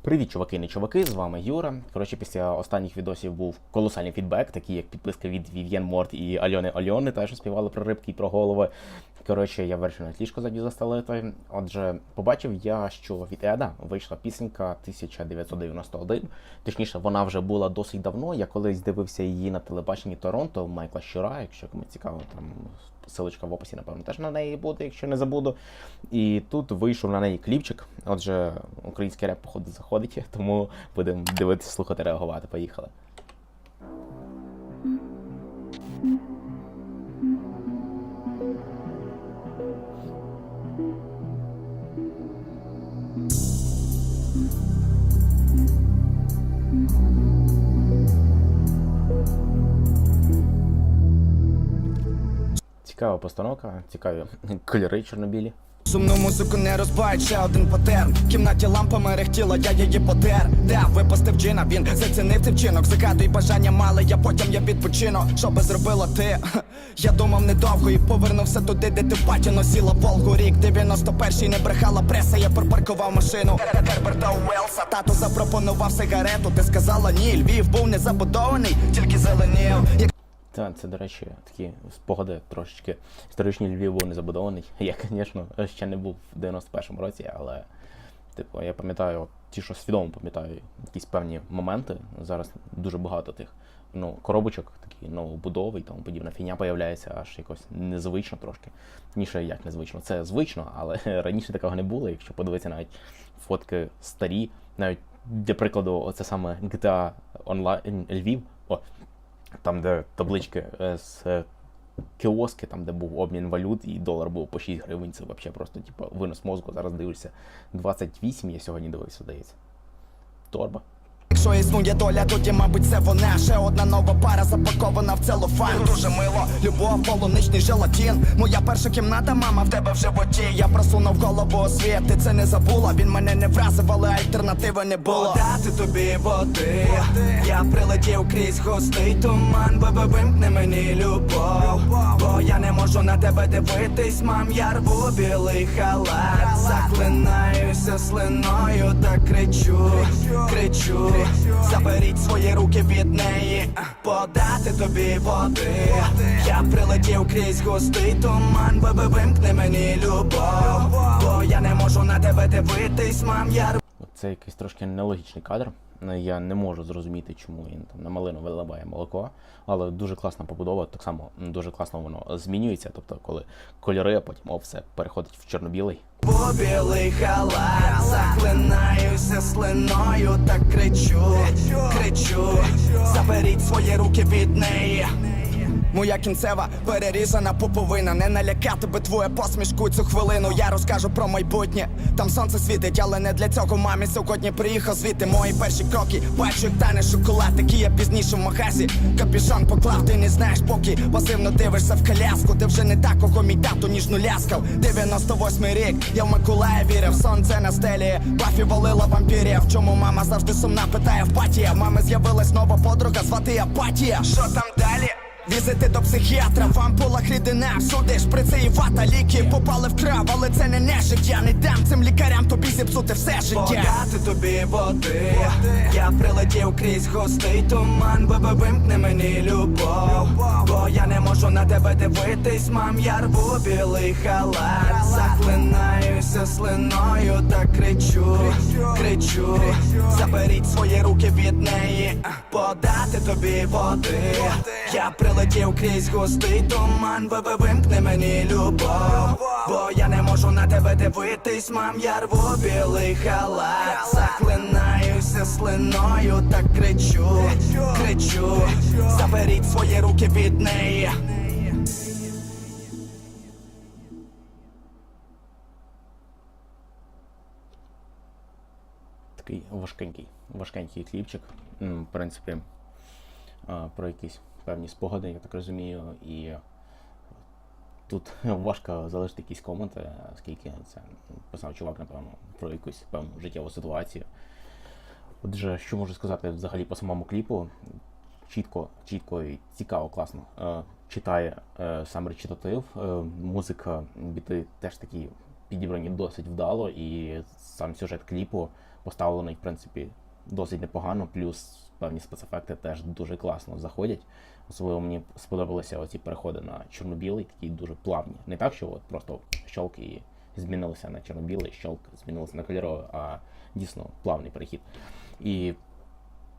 Привіт, чуваки, не чуваки, з вами Юра. Коротше, після останніх відосів був колосальний фідбек, такий як підписка від Вів'єн Морт і Альони, та що співали про рибки і про голови. Коротше, я вирішив на ліжко ззаді застелити. Отже, побачив я, що від Еда вийшла пісенька 1991. Точніше, вона вже була досить давно. Я колись дивився її на телебаченні Торонто Майкла Щура, якщо комусь цікаво, там ссылочка в описі, напевно, теж на неї буде, якщо не забуду. І тут вийшов на неї кліпчик. Отже, український реп, походу, заходить, тому будемо дивитися, слухати, реагувати. Поїхали. Цікава постановка, цікаві кольори чорно-білі. Сумну музику не розбавить ще один патерн. В кімнаті лампа мерехтіла, я її потер. Де випустив джина, він зацінив цей вчинок. Загадуй бажання мали, потім я відпочину. Що би зробила ти? Я думав недовго і повернувся туди, де ти в паті носила Волгу. Рік 91-й, не брехала преса, я припаркував машину Герберта Уелса. Тато запропонував сигарету, ти сказала ні. Львів був не забудований, тільки зеленів. Та, це, до речі, такі спогади трошечки. Історичний Львів був не забудований. Я, звісно, ще не був в 91-му році, але, типу, я пам'ятаю, ті, що свідомо пам'ятаю, якісь певні моменти. Зараз дуже багато тих, коробочок, такі новобудови і тому подібна фігня появляється, аж якось незвично трошки. Ніше як незвично, це звично, але раніше такого не було. Якщо подивитися навіть фотки старі, навіть, для прикладу, оце саме GTA Online Львів, там, де таблички з кіоски, там, де був обмін валют, і долар був по 6 гривень, це взагалі просто, типу, винос мозку. Зараз дивишся 28, я сьогодні дивився, здається. Торба. Якщо існує доля, тоді, мабуть, це вона. Ще одна нова пара запакована в целофан. Дуже мило, любов, полуничний желатин. Моя перша кімната, мама, в тебе в животі. Я просунув голову у світ, ти це не забула. Він мене не вразив, але альтернативи не було. Подати тобі води, я прилетів крізь густий туман. Баба, вимкни мені любов, бо я не можу на тебе дивитись, мам. Я рву білий халат, заклинаюся слиною та кричу. Заберіть свої руки від неї, подати тобі води. Я прилетів крізь густий туман, баби, вимкни мені любов, бо я не можу на тебе дивитись, мам. Це якийсь трошки нелогічний кадр. Я не можу зрозуміти, чому він там на малину виливає молоко, але дуже класна побудова, так само дуже класно воно змінюється, тобто коли кольори, а потім все переходить в чорно-білий. По білий халат, заклинаюся слиною та кричу, заберіть свої руки від неї. Моя кінцева перерізана пуповина. Не налякати би твою посмішку цю хвилину. Я розкажу про майбутнє. Там сонце світить, але не для цього мамі сьогодні приїхав звідти. Мої перші кроки, бачу, як тане шоколад. Такий я пізніше в магазі. Капюшон поклав, ти не знаєш, поки пасивно дивишся в коляску. Ти вже не так, кого мій тато ніжно ляскав. 98-й рік, я в Миколая вірив. Сонце на стелі, Баффі валила вампірів. Чому мама завжди сумна, питає в паті. В мами з'явилась нова подруга, звати Апатія. Що там далі? Візити до психіатра, в ампулах рідина, суди, шприци і вата, ліки попали в крав, але це не нежить. Я не дам цим лікарям тобі зіпсути все життя. Подати тобі води, я прилетів крізь густий туман. Баба, вимкни мені любов, бо я не можу на тебе дивитись, мам. Я рву білий халат, заклинаюся слиною та кричу, заберіть свої руки від неї, подати тобі води. Я прилетів крізь густий туман, баби, вимкни мені любов, бо я не можу на тебе дивитись, мам. Я рву білий халат, заклинаюся слиною та кричу, заберіть свої руки від неї. Такий важкенький кліпчик, в принципі, про якісь певні спогади, я так розумію, і тут важко залишити якісь коменти, оскільки це писав чувак, напевно, про якусь певну життєву ситуацію. Отже, що можу сказати взагалі по самому кліпу? Чітко і цікаво, класно читає сам речитатив, музика, біти теж такі підібрані досить вдало, і сам сюжет кліпу поставлений, в принципі, досить непогано, плюс певні спецефекти теж дуже класно заходять. Особливо мені сподобалися оці переходи на чорно-білий, такі дуже плавні. Не так, що от просто щолк і змінилося на чорно-білий, щолк змінилося на кольоровий, а дійсно плавний перехід. І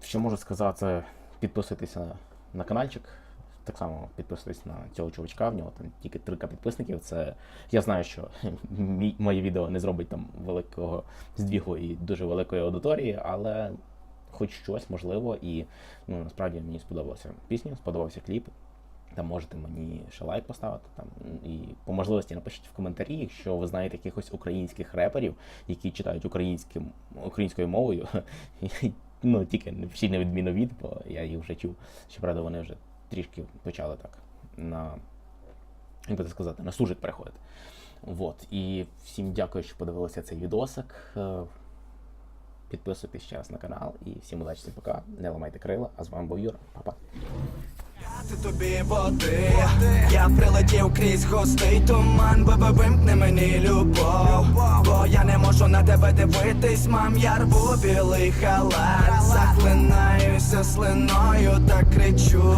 що можу сказати, підписуйтеся на каналчик. Так само підписуйтесь на цього чувачка, в нього там тільки 3К підписників. Це я знаю, що моє відео не зробить там великого здвігу і дуже великої аудиторії, але хоч щось можливо. І насправді мені сподобалася пісня, сподобався кліп. Там можете мені ще лайк поставити. Там і по можливості напишіть в коментарі, якщо ви знаєте якихось українських реперів, які читають українською мовою. Тільки не пишіть на відміну від, бо я їх вже чув. Щоправда, вони вже трішки почали так як би це сказати, на суржик переходити. Вот. І всім дякую, що подивилися цей відосик. Підписуйтесь ще раз на канал і всім удачі, всім пока. Не ламайте крила, а з вами був Юра. Па-па. Тобі води, я прилетів крізь густий туман, бебе, вимкни мені любов, бо я не можу на тебе дивитись, мам, я рву білий халат, захлинаюся слиною та кричу.